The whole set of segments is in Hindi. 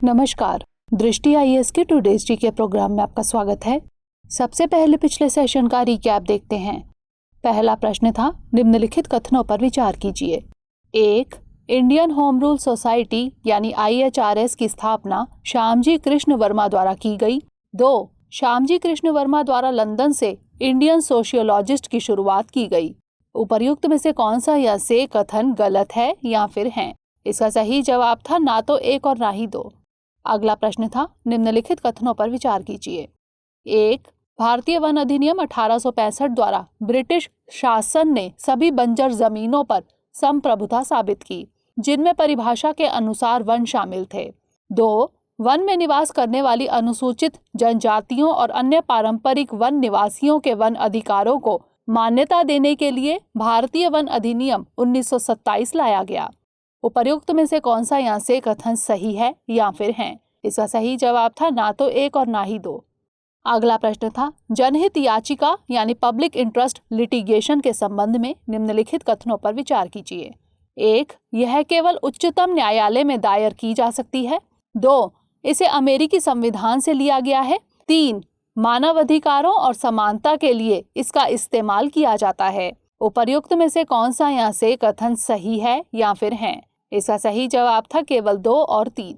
नमस्कार, दृष्टि आईएएस के टुडेज जीके प्रोग्राम में आपका स्वागत है। सबसे पहले पिछले सेशन का रिकैप देखते हैं। पहला प्रश्न था, निम्नलिखित कथनों पर विचार कीजिए। 1. इंडियन होम रूल सोसाइटी यानी IHRS की स्थापना श्यामजी कृष्ण वर्मा द्वारा की गई। 2. श्यामजी कृष्ण वर्मा द्वारा लंदन से इंडियन सोशियोलॉजिस्ट की शुरुआत की गई। उपर्युक्त में से कौन सा या से कथन गलत है या फिर है? इसका सही जवाब था ना तो 1 और ना ही 2। अगला प्रश्न था, निम्नलिखित कथनों पर विचार कीजिए। 1. भारतीय वन अधिनियम 1865 द्वारा ब्रिटिश शासन ने सभी बंजर जमीनों पर संप्रभुता साबित की, जिनमें परिभाषा के अनुसार वन शामिल थे। 2. वन में निवास करने वाली अनुसूचित जनजातियों और अन्य पारंपरिक वन निवासियों के वन अधिकारों को मान्यता देने के लिए भारतीय वन अधिनियम 1927 लाया गया। उपर्युक्त में से कौन सा यहाँ से कथन सही है या फिर है? इसका सही जवाब था ना तो 1 और ना ही 2। अगला प्रश्न था, जनहित याचिका यानी पब्लिक इंटरेस्ट लिटिगेशन के संबंध में निम्नलिखित कथनों पर विचार कीजिए। 1. यह केवल उच्चतम न्यायालय में दायर की जा सकती है। 2. इसे अमेरिकी संविधान से लिया गया है। 3. मानवाधिकारों और समानता के लिए इसका इस्तेमाल किया जाता है। उपर्युक्त में से कौन सा यहाँ से कथन सही है या फिर है? इसका सही जवाब था केवल 2 और 3।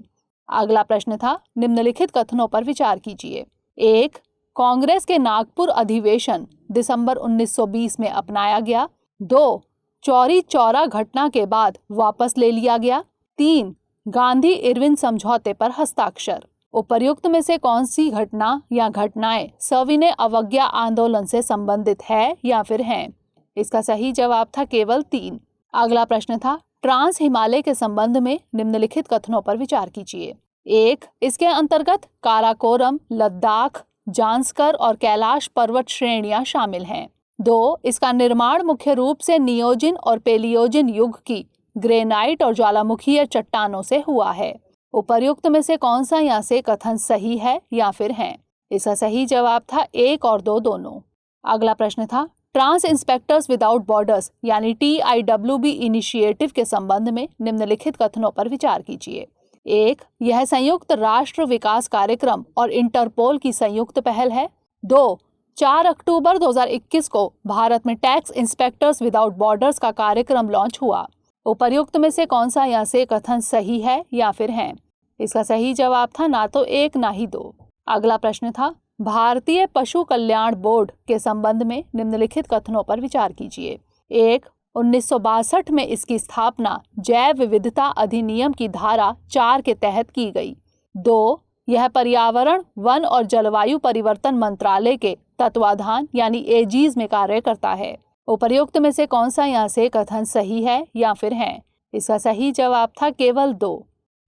अगला प्रश्न था, निम्नलिखित कथनों पर विचार कीजिए। 1. कांग्रेस के नागपुर अधिवेशन दिसंबर 1920 में अपनाया गया। 2. चौरी चौरा घटना के बाद वापस ले लिया गया। 3. गांधी इरविन समझौते पर हस्ताक्षर। उपर्युक्त में से कौन सी घटना या घटनाएं सविनय अवज्ञा आंदोलन से संबंधित है या फिर हैं? इसका सही जवाब था केवल 3। अगला प्रश्न था, ट्रांस हिमालय के संबंध में निम्नलिखित कथनों पर विचार कीजिए। 1. इसके अंतर्गत काराकोरम, लद्दाख, जांस्कर और कैलाश पर्वत श्रेणियां शामिल हैं। 2. इसका निर्माण मुख्य रूप से नियोजिन और पेलियोजिन युग की ग्रेनाइट और ज्वालामुखीय चट्टानों से हुआ है। उपर्युक्त में से कौन सा यहाँ से कथन सही है या फिर है? इसका सही जवाब था 1 और 2 दोनों। अगला प्रश्न था, ट्रांस इंस्पेक्टर्स विदाउट बॉर्डर्स यानी TIWB इनिशिएटिव के संबंध में निम्नलिखित कथनों पर विचार कीजिए। 1. यह संयुक्त राष्ट्र विकास कार्यक्रम और इंटरपोल की संयुक्त पहल है। 2. 4 अक्टूबर 2021 को भारत में टैक्स इंस्पेक्टर्स विदाउट बॉर्डर्स का कार्यक्रम लॉन्च हुआ। उपर्युक्त में से कौन सा यहाँ से कथन सही है या फिर है? इसका सही जवाब था ना तो 1 ना ही 2। अगला प्रश्न था, भारतीय पशु कल्याण बोर्ड के संबंध में निम्नलिखित कथनों पर विचार कीजिए। 1. 1962 में इसकी स्थापना जैव विविधता अधिनियम की धारा 4 के तहत की गई। 2. यह पर्यावरण, वन और जलवायु परिवर्तन मंत्रालय के तत्वाधान यानी एजीज में कार्य करता है। उपर्युक्त में से कौन सा यहाँ से कथन सही है या फिर है? इसका सही जवाब था केवल 2।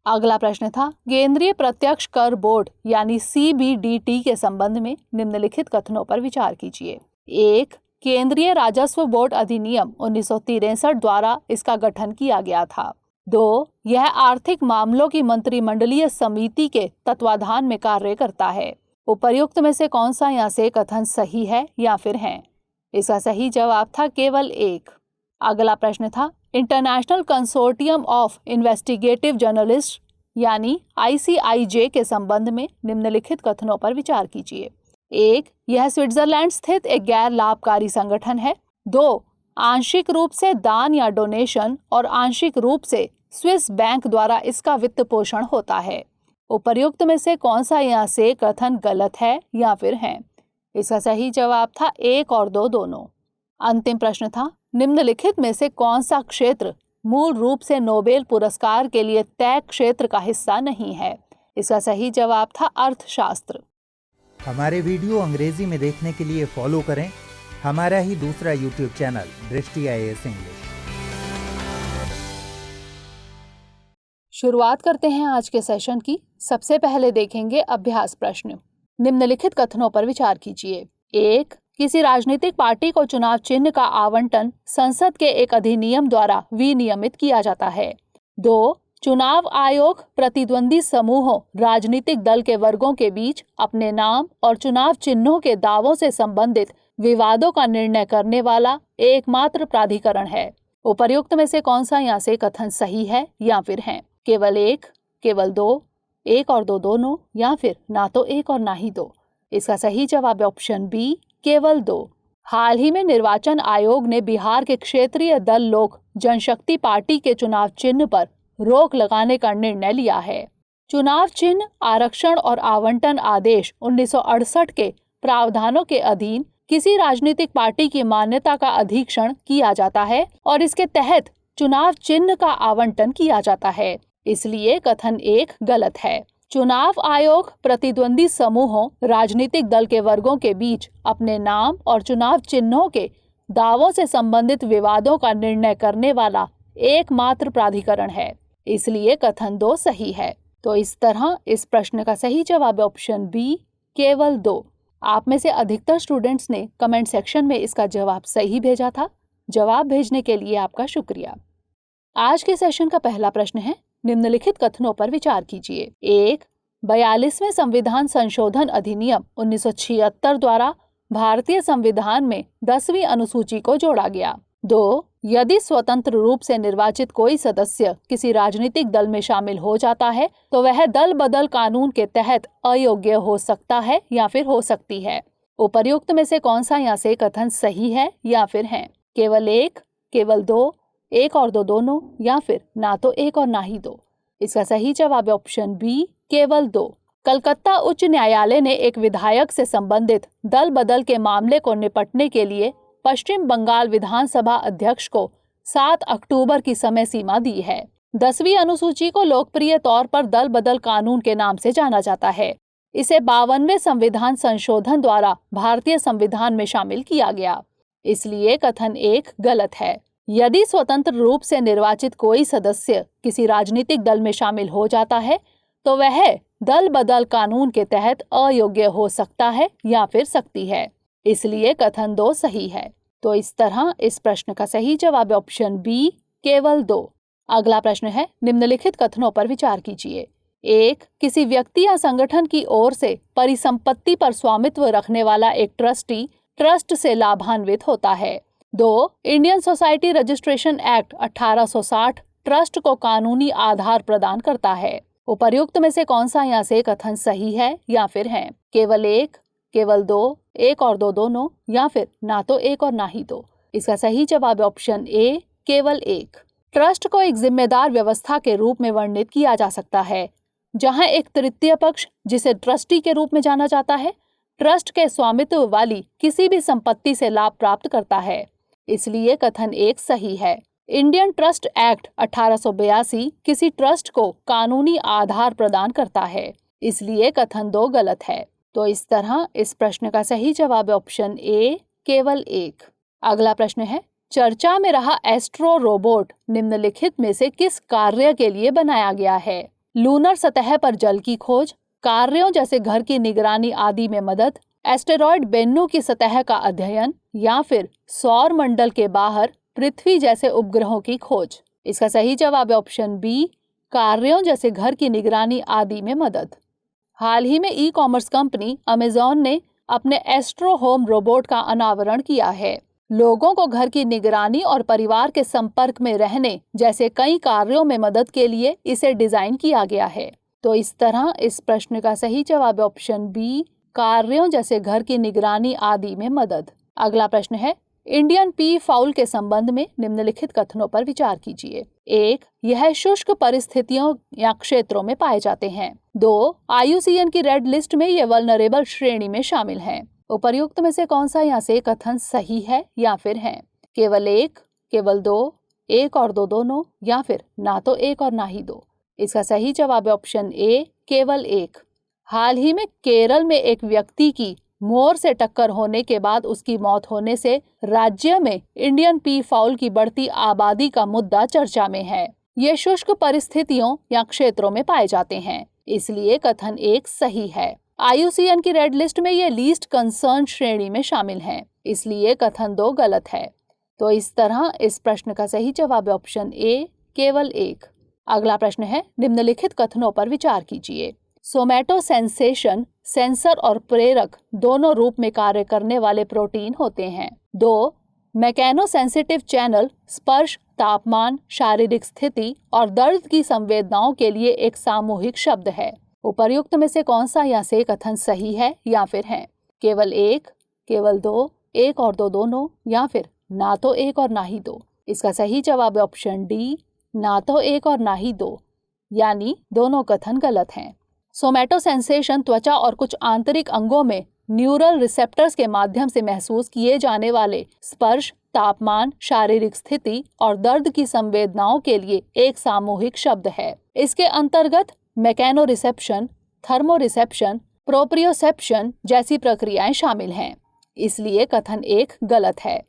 अगला प्रश्न था, केंद्रीय प्रत्यक्ष कर बोर्ड यानी CBDT के संबंध में निम्नलिखित कथनों पर विचार कीजिए। 1. केंद्रीय राजस्व बोर्ड अधिनियम 1963 द्वारा इसका गठन किया गया था। 2. यह आर्थिक मामलों की मंत्रिमंडलीय समिति के तत्वाधान में कार्य करता है। उपर्युक्त में से कौन सा यहाँ से कथन सही है या फिर है? इसका सही जवाब था केवल 1। अगला प्रश्न था, international consortium of investigative journalist यानी ICIJ के संबंध में निम्नलिखित कथनों पर विचार कीजिए। 1. यह स्विट्जरलैंड स्थित एक गैर लाभकारी संगठन है। 2. आंशिक रूप से दान या डोनेशन और आंशिक रूप से स्विस बैंक द्वारा इसका वित्त पोषण होता है। उपर्युक्त में से कौन सा यहाँ से कथन गलत है या फिर है? इसका सही जवाब था 1 और 2 दोनों। अंतिम प्रश्न था, निम्नलिखित में से कौन सा क्षेत्र मूल रूप से नोबेल पुरस्कार के लिए तय क्षेत्र का हिस्सा नहीं है? इसका सही जवाब था अर्थशास्त्र। हमारे वीडियो अंग्रेजी में देखने के लिए फॉलो करें हमारा ही दूसरा YouTube चैनल दृष्टि IAS इंग्लिश। शुरुआत करते हैं आज के सेशन की। सबसे पहले देखेंगे अभ्यास प्रश्न। निम्नलिखित कथनों पर विचार कीजिए। 1. किसी राजनीतिक पार्टी को चुनाव चिन्ह का आवंटन संसद के एक अधिनियम द्वारा विनियमित किया जाता है। 2. चुनाव आयोग प्रतिद्वंदी समूहों, राजनीतिक दल के वर्गों के बीच अपने नाम और चुनाव चिन्हों के दावों से संबंधित विवादों का निर्णय करने वाला एकमात्र प्राधिकरण है। उपर्युक्त में से कौन सा यहाँ से कथन सही है या फिर है? केवल 1, केवल 2, एक और दो दोनों, या फिर ना तो एक और ना ही दो। इसका सही जवाब है ऑप्शन बी, केवल दो। हाल ही में निर्वाचन आयोग ने बिहार के क्षेत्रीय दल लोक जनशक्ति पार्टी के चुनाव चिन्ह पर रोक लगाने का निर्णय लिया है। चुनाव चिन्ह आरक्षण और आवंटन आदेश 1968 के प्रावधानों के अधीन किसी राजनीतिक पार्टी की मान्यता का अधीक्षण किया जाता है और इसके तहत चुनाव चिन्ह का आवंटन किया जाता है, इसलिए कथन 1 गलत है। चुनाव आयोग प्रतिद्वंदी समूहों, राजनीतिक दल के वर्गों के बीच अपने नाम और चुनाव चिन्हों के दावों से संबंधित विवादों का निर्णय करने वाला एकमात्र प्राधिकरण है, इसलिए कथन 2 सही है। तो इस तरह इस प्रश्न का सही जवाब है ऑप्शन बी, केवल 2। आप में से अधिकतर स्टूडेंट्स ने कमेंट सेक्शन में इसका जवाब सही भेजा था। जवाब भेजने के लिए आपका शुक्रिया। आज के सेशन का पहला प्रश्न है, निम्नलिखित कथनों पर विचार कीजिए। 1. 42वें संविधान संशोधन अधिनियम 1976 द्वारा भारतीय संविधान में 10वीं अनुसूची को जोड़ा गया। 2. यदि स्वतंत्र रूप से निर्वाचित कोई सदस्य किसी राजनीतिक दल में शामिल हो जाता है तो वह दल बदल कानून के तहत अयोग्य हो सकता है या फिर हो सकती है। उपर्युक्त में से कौन सा यहाँ से कथन सही है या फिर है? केवल 1, केवल 2, एक और दो दोनों, या फिर ना तो एक और ना ही दो। इसका सही जवाब है ऑप्शन बी, केवल 2। कलकत्ता उच्च न्यायालय ने एक विधायक से संबंधित दल बदल के मामले को निपटने के लिए पश्चिम बंगाल विधानसभा अध्यक्ष को 7 अक्टूबर की समय सीमा दी है। 10वीं अनुसूची को लोकप्रिय तौर पर दल बदल कानून के नाम से जाना जाता है। इसे 52वें संविधान संशोधन द्वारा भारतीय संविधान में शामिल किया गया, इसलिए कथन 1 गलत है। यदि स्वतंत्र रूप से निर्वाचित कोई सदस्य किसी राजनीतिक दल में शामिल हो जाता है तो वह दल बदल कानून के तहत अयोग्य हो सकता है या फिर सकती है, इसलिए कथन 2 सही है। तो इस तरह इस प्रश्न का सही जवाब है ऑप्शन बी, केवल 2। अगला प्रश्न है, निम्नलिखित कथनों पर विचार कीजिए। 1. किसी व्यक्ति या संगठन की ओर से परिसंपत्ति पर स्वामित्व रखने वाला एक ट्रस्टी ट्रस्ट से लाभान्वित होता है। 2. Indian society registration act 1860 trust को कानूनी आधार प्रदान करता है। उपर्युक्त में से कौन सा यहाँ से कथन सही है या फिर है? केवल 1, केवल 2, एक और दो दोनों, या फिर ना तो एक और ना ही दो। इसका सही जवाब है ऑप्शन ए, केवल 1। ट्रस्ट को एक जिम्मेदार व्यवस्था के रूप में वर्णित किया जा सकता है, जहां एक तृतीय पक्ष, जिसे ट्रस्टी के रूप में जाना जाता है, ट्रस्ट के स्वामित्व वाली किसी भी संपत्ति से लाभ प्राप्त करता है, इसलिए कथन 1 सही है। इंडियन ट्रस्ट एक्ट 1882 किसी ट्रस्ट को कानूनी आधार प्रदान करता है, इसलिए कथन 2 गलत है। तो इस तरह इस प्रश्न का सही जवाब है ऑप्शन ए, केवल 1। अगला प्रश्न है, चर्चा में रहा एस्ट्रो रोबोट निम्नलिखित में से किस कार्य के लिए बनाया गया है? लूनर सतह पर जल की खोज, कार्यों जैसे घर की निगरानी आदि में मदद, एस्टेरॉयड बेन्नू की सतह का अध्ययन, या फिर सौर मंडल के बाहर पृथ्वी जैसे उपग्रहों की खोज। इसका सही जवाब है ऑप्शन बी, कार्यों जैसे घर की निगरानी आदि में मदद। हाल ही में ई-कॉमर्स कंपनी अमेज़न ने अपने एस्ट्रो होम रोबोट का अनावरण किया है। लोगों को घर की निगरानी और परिवार के संपर्क में रहने जैसे कई कार्यों में मदद के लिए इसे डिजाइन किया गया है। तो इस तरह इस प्रश्न का सही जवाब है ऑप्शन बी, कार्यों जैसे घर की निगरानी आदि में मदद। अगला प्रश्न है, इंडियन पी फाउल के संबंध में निम्नलिखित कथनों पर विचार कीजिए। 1. यह शुष्क परिस्थितियों या क्षेत्रों में पाए जाते हैं। 2. IUCN की रेड लिस्ट में ये वल्नरेबल श्रेणी में शामिल हैं। उपर्युक्त में से कौन सा यहाँ से कथन सही है या फिर है? केवल 1, केवल 2, एक और दो दोनों, या फिर ना तो एक और ना ही दो। इसका सही जवाब है ऑप्शन ए, केवल 1। हाल ही में केरल में एक व्यक्ति की मोर से टक्कर होने के बाद उसकी मौत होने से राज्य में इंडियन पी फाउल की बढ़ती आबादी का मुद्दा चर्चा में है। ये शुष्क परिस्थितियों या क्षेत्रों में पाए जाते हैं, इसलिए कथन 1 सही है। IUCN की रेड लिस्ट में ये लीस्ट कंसर्न श्रेणी में शामिल हैं, इसलिए कथन 2 गलत है। तो इस तरह इस प्रश्न का सही जवाब है ऑप्शन ए, केवल 1। अगला प्रश्न है, निम्नलिखित कथनों पर विचार कीजिए। सोमैटोसेंसेशन सेंसर और प्रेरक दोनों रूप में कार्य करने वाले प्रोटीन होते हैं। 2. मैकेनोसेंसिटिव चैनल स्पर्श, तापमान, शारीरिक स्थिति और दर्द की संवेदनाओं के लिए एक सामूहिक शब्द है। उपर्युक्त में से कौन सा या से कथन सही है या फिर है? केवल एक, केवल दो, एक और दो दोनों, या फिर ना तो एक और ना ही दो। इसका सही जवाब है ऑप्शन डी, ना तो एक और ना ही दो, यानी दोनों कथन गलत हैं। सोमैटोसेंसेशन त्वचा और कुछ आंतरिक अंगों में न्यूरल रिसेप्टर्स के माध्यम से महसूस किए जाने वाले स्पर्श, तापमान, शारीरिक स्थिति और दर्द की संवेदनाओं के लिए एक सामूहिक शब्द है। इसके अंतर्गत mechano reception, thermo reception, proprioception जैसी प्रक्रियाएं शामिल हैं। इसलिए कथन एक गलत है।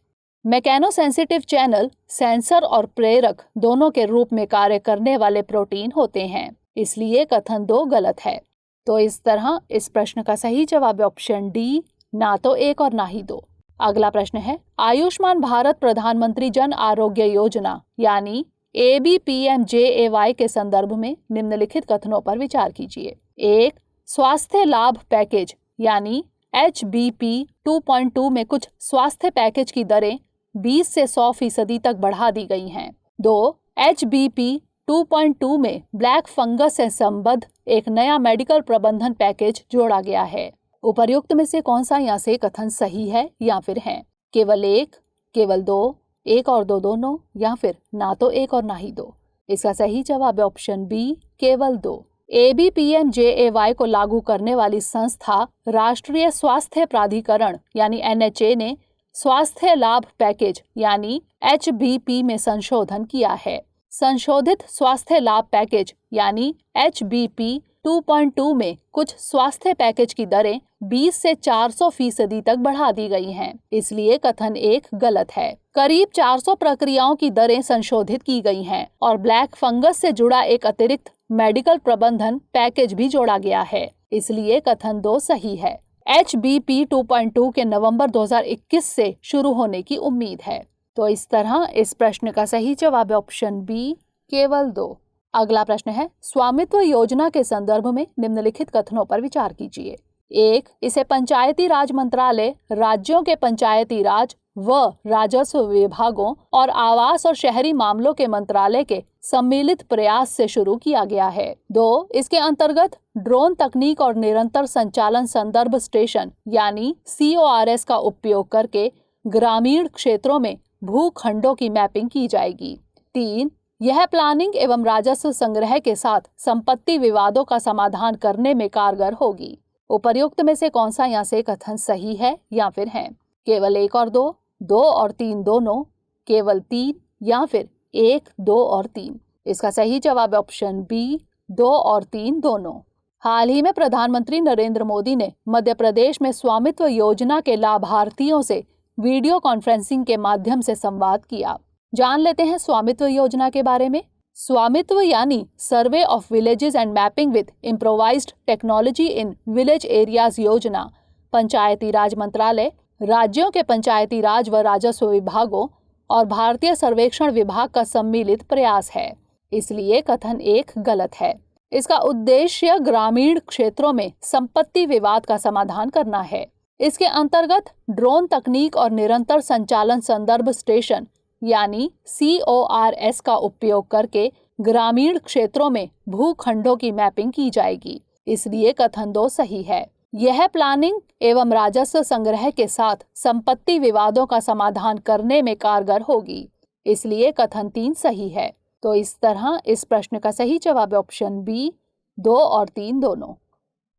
मैकेनो सेंसिटिव चैनल सेंसर और प्रेरक दोनों के रूप में कार्य करने वाले प्रोटीन होते हैं। इसलिए कथन दो गलत है। तो इस तरह इस प्रश्न का सही जवाब है ऑप्शन डी, ना तो एक और ना ही दो। अगला प्रश्न है, आयुष्मान भारत प्रधानमंत्री जन आरोग्य योजना यानी ABPMJAY के संदर्भ में निम्नलिखित कथनों पर विचार कीजिए। एक, स्वास्थ्य लाभ पैकेज यानी HBP 2.2 में कुछ स्वास्थ्य पैकेज की दरें 20 से 100% तक बढ़ा दी गई हैं। 2, HBP 2.2 में ब्लैक फंगस से संबद्ध एक नया मेडिकल प्रबंधन पैकेज जोड़ा गया है। उपर्युक्त में से कौन सा या से कथन सही है या फिर है? केवल एक, केवल दो, एक और दो दोनों, या फिर ना तो एक और ना ही दो। इसका सही जवाब है ऑप्शन बी, केवल दो। ABPMJAY को लागू करने वाली संस्था राष्ट्रीय स्वास्थ्य प्राधिकरण यानी NHA ने स्वास्थ्य लाभ पैकेज यानी HBP में संशोधन किया है। संशोधित स्वास्थ्य लाभ पैकेज यानी HBP 2.2 में कुछ स्वास्थ्य पैकेज की दरें 20 से 400% तक बढ़ा दी गई हैं। इसलिए कथन एक गलत है। करीब 400 प्रक्रियाओं की दरें संशोधित की गई हैं और ब्लैक फंगस से जुड़ा एक अतिरिक्त मेडिकल प्रबंधन पैकेज भी जोड़ा गया है। इसलिए कथन दो सही है। HBP 2.2 के नवंबर 2021 से शुरू होने की उम्मीद है। तो इस तरह इस प्रश्न का सही जवाब है ऑप्शन बी, केवल दो। अगला प्रश्न है, स्वामित्व योजना के संदर्भ में निम्नलिखित कथनों पर विचार कीजिए। एक, इसे पंचायती राज मंत्रालय, राज्यों के पंचायती राज व राजस्व विभागों और आवास और शहरी मामलों के मंत्रालय के सम्मिलित प्रयास से शुरू किया गया है। 2, इसके अंतर्गत ड्रोन तकनीक और निरंतर संचालन संदर्भ स्टेशन यानी CORS का उपयोग करके ग्रामीण क्षेत्रों में भूखंडों की मैपिंग की जाएगी। 3, यह प्लानिंग एवं राजस्व संग्रह के साथ संपत्ति विवादों का समाधान करने में कारगर होगी। उपर्युक्त में से कौन सा या से कथन सही है या फिर है? केवल एक और दो, दो और तीन दोनों, केवल तीन, या फिर एक, दो और तीन। इसका सही जवाब है ऑप्शन बी, दो और तीन दोनों। हाल ही में प्रधानमंत्री नरेंद्र मोदी ने मध्य प्रदेश में स्वामित्व योजना के लाभार्थियों से वीडियो कॉन्फ्रेंसिंग के माध्यम से संवाद किया। जान लेते हैं स्वामित्व योजना के बारे में। स्वामित्व यानी survey of villages and mapping with improvised technology in village areas योजना पंचायती राज मंत्रालय, राज्यों के पंचायती राज व राजस्व विभागों और भारतीय सर्वेक्षण विभाग का सम्मिलित प्रयास है। इसलिए कथन एक गलत है। इसका उद्देश्य ग्रामीण क्षेत्रों में संपत्ति विवाद का समाधान करना है। इसके अंतर्गत ड्रोन तकनीक और निरंतर संचालन संदर्भ स्टेशन यानी CORS का उपयोग करके ग्रामीण क्षेत्रों में भूखंडों की मैपिंग की जाएगी। इसलिए कथन दो सही है। यह प्लानिंग एवं राजस्व संग्रह के साथ संपत्ति विवादों का समाधान करने में कारगर होगी। इसलिए कथन तीन सही है। तो इस तरह इस प्रश्न का सही जवाब है ऑप्शन बी, दो और तीन दोनों।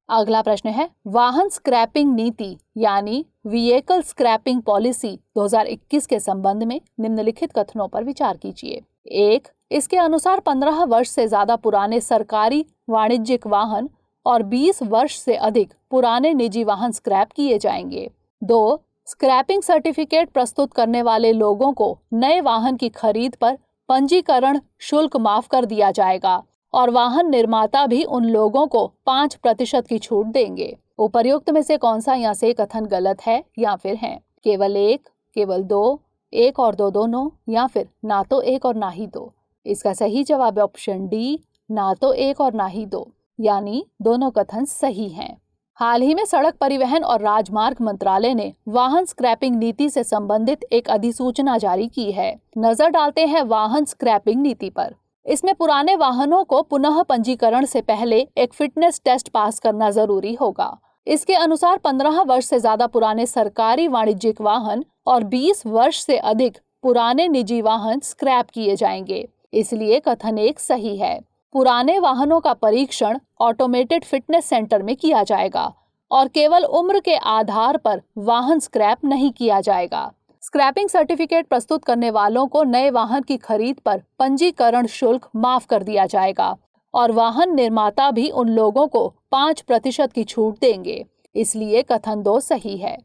अगला प्रश्न है, वाहन स्क्रैपिंग नीति यानी व्हीकल स्क्रैपिंग पॉलिसी 2021 के संबंध में निम्नलिखित कथनों पर विचार कीजिए। एक, इसके अनुसार 15 वर्ष से ज्यादा पुराने सरकारी वाणिज्यिक वाहन और 20 वर्ष से अधिक पुराने निजी वाहन स्क्रैप किए जाएंगे। 2, स्क्रैपिंग सर्टिफिकेट प्रस्तुत करने वाले लोगों को नए वाहन की खरीद पर पंजीकरण शुल्क माफ कर दिया जाएगा और वाहन निर्माता भी उन लोगों को 5% की छूट देंगे। उपर्युक्त में से कौन सा या से कथन गलत है या फिर है? केवल एक, केवल दो, एक और दो दोनों, या फिर ना तो एक और ना ही दो। इसका सही जवाब है ऑप्शन डी, ना तो एक और ना ही दो, यानी दोनों कथन सही हैं। हाल ही में सड़क परिवहन और राजमार्ग मंत्रालय ने वाहन स्क्रैपिंग नीति से संबंधित एक अधिसूचना जारी की है। नजर डालते हैं वाहन स्क्रैपिंग नीति पर। इसमें पुराने वाहनों को पुनः पंजीकरण से पहले एक फिटनेस टेस्ट पास करना जरूरी होगा। इसके अनुसार 15 वर्ष से ज्यादा पुराने सरकारी वाणिज्यिक वाहन और 20 वर्ष से अधिक पुराने निजी वाहन स्क्रैप किए जाएंगे। इसलिए कथन 1 सही है। पुराने वाहनों का परीक्षण ऑटोमेटेड फिटनेस सेंटर में किया जाएगा और केवल उम्र के आधार पर वाहन स्क्रैप नहीं किया जाएगा। स्क्रैपिंग सर्टिफिकेट प्रस्तुत करने वालों को नए वाहन की खरीद पर पंजीकरण शुल्क माफ कर दिया जाएगा और वाहन निर्माता भी उन लोगों को 5% की छूट देंगे। इसलिए कथन 2 सही है।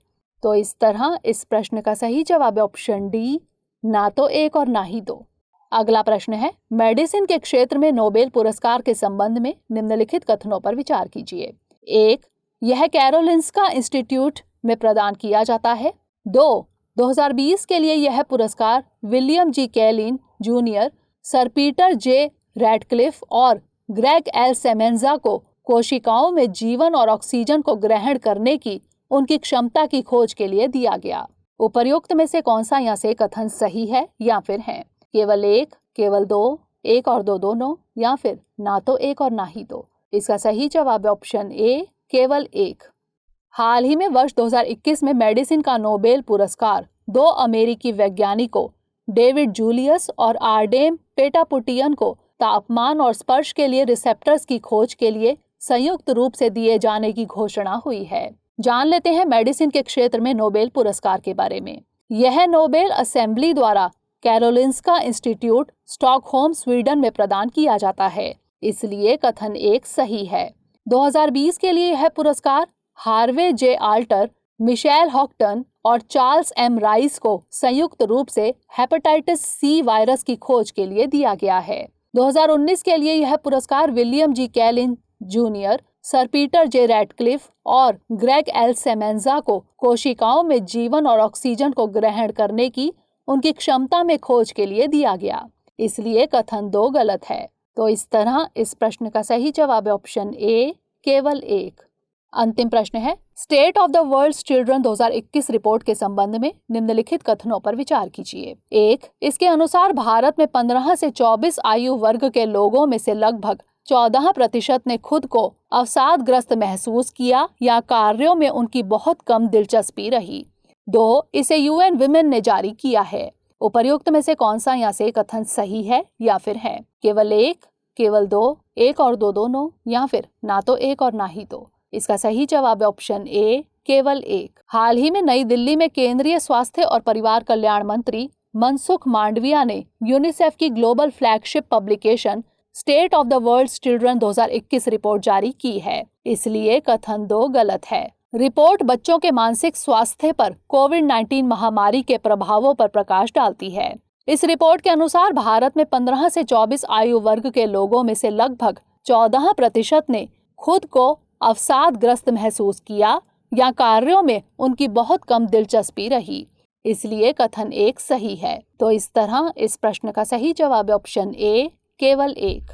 तो इस तरह इस प्रश्न का सही जवाब है ऑप्शन डी, ना तो 1 और ना ही 2। अगला प्रश्न है, मेडिसिन के क्षेत्र में नोबेल पुरस्कार के संबंध में निम्नलिखित कथनों पर विचार कीजिए। 1. यह कैरोलिंस्का इंस्टीट्यूट में प्रदान किया जाता है। 2. 2020 के लिए यह पुरस्कार William G Kaelin junior, sir Peter J Ratcliffe और ग्रेग एल सेमेंजा को कोशिकाओं में जीवन और ऑक्सीजन को ग्रहण करने की उनकी क्षमता की खोज के लिए दिया गया। उपर्युक्त में से कौन सा यहाँ से कथन सही है या फिर है? केवल 1, केवल 2, 1 और 2 दोनों, या फिर ना तो 1 और ना ही 2। इसका सही जवाब है ऑप्शन ए, केवल 1। हाल ही में वर्ष 2021 में मेडिसिन का नोबेल पुरस्कार 2 अमेरिकी वैज्ञानिकों डेविड जूलियस और आर्डेम पेटापुटियन को तापमान और स्पर्श के लिए रिसेप्टर्स की खोज के लिए संयुक्त रूप से दिए जाने की घोषणा हुई है। जान लेते हैं मेडिसिन के क्षेत्र में नोबेल पुरस्कार के बारे में। यह नोबेल असेंबली द्वारा कैरोलिंस्का इंस्टीट्यूट स्टॉकहोम स्वीडन में प्रदान किया जाता है। इसलिए कथन 1 सही है। 2020 के लिए यह पुरस्कार हार्वे जे आल्टर, मिशेल हॉक्टन और चार्ल्स एम राइस को संयुक्त रूप से हेपेटाइटिस सी वायरस की खोज के लिए दिया गया है। 2019 के लिए यह पुरस्कार William G Kaelin junior, sir Peter J Ratcliffe और ग्रेग एल सेमेंजा को कोशिकाओं में जीवन और ऑक्सीजन को ग्रहण करने की उनकी क्षमता में खोज के लिए दिया गया। इसलिए कथन 2 गलत है। तो इस तरह इस प्रश्न का सही जवाब है ऑप्शन ए, केवल 1। अंतिम प्रश्न है, state of the world children 2021 report के संबंध में निम्नलिखित कथनों पर विचार कीजिए। 1. इसके अनुसार भारत में 15 से 24 आयु वर्ग के लोगों में से लगभग 14% ने खुद को अवसादग्रस्त महसूस किया या कार्यों में उनकी बहुत कम दिलचस्पी रही। 2. इसे यूएन विमेन ने जारी किया है। उपर्युक्त में से कौन सा यहाँ से कथन सही है या फिर है? केवल 1, केवल 2, 1 और 2 दोनों, या फिर ना तो 1 और ना ही 2। इसका सही जवाब है ऑप्शन ए, केवल 1। हाल ही में नई दिल्ली में केंद्रीय स्वास्थ्य और परिवार कल्याण मंत्री मनसुख मांडविया ने यूनिसेफ की global flagship publication state of the world children 2021 report जारी की है। इसलिए कथन 2 गलत है। रिपोर्ट बच्चों के मानसिक स्वास्थ्य पर कोविड-19 महामारी के प्रभावों पर प्रकाश डालती है। इस रिपोर्ट के अनुसार भारत में 15 से 24 आयु वर्ग के लोगों में से लगभग 14% ने खुद को अवसादग्रस्त महसूस किया या कार्यों में उनकी बहुत कम दिलचस्पी रही। इसलिए कथन 1 सही है। तो इस तरह इस प्रश्न का सही जवाब है ऑप्शन ए, केवल 1।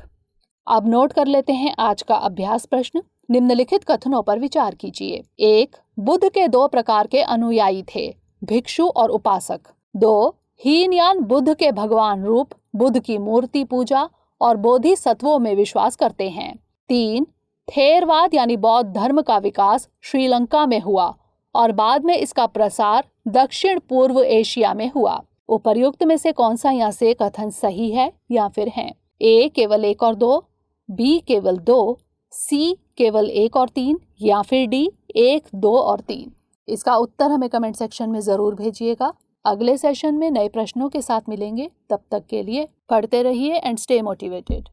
अब नोट कर लेते हैं आज का अभ्यास प्रश्न। निम्नलिखित कथनों पर विचार कीजिए। 1. बुद्ध के 2 प्रकार के अनुयायी थे, भिक्षु और उपासक। 2. हीनयान बुद्ध के भगवान रूप, बुद्ध की मूर्ति पूजा और बोधिसत्वों में विश्वास करते हैं। 3. थेरवाद यानी बौद्ध धर्म का विकास श्रीलंका में हुआ और बाद में इसका प्रसार दक्षिण पूर्व एशिया में हुआ। उपर्युक्त में से कौन सा यहाँ से कथन सही है या फिर है? ए केवल 1 और 2, बी केवल 2, सी केवल 1 और 3, या फिर डी 1, 2 और 3। इसका उत्तर हमें कमेंट सेक्शन में जरूर भेजिएगा। अगले सेशन में नए प्रश्नों के साथ मिलेंगे। तब तक के लिए पढ़ते रहिए एंड स्टे मोटिवेटेड।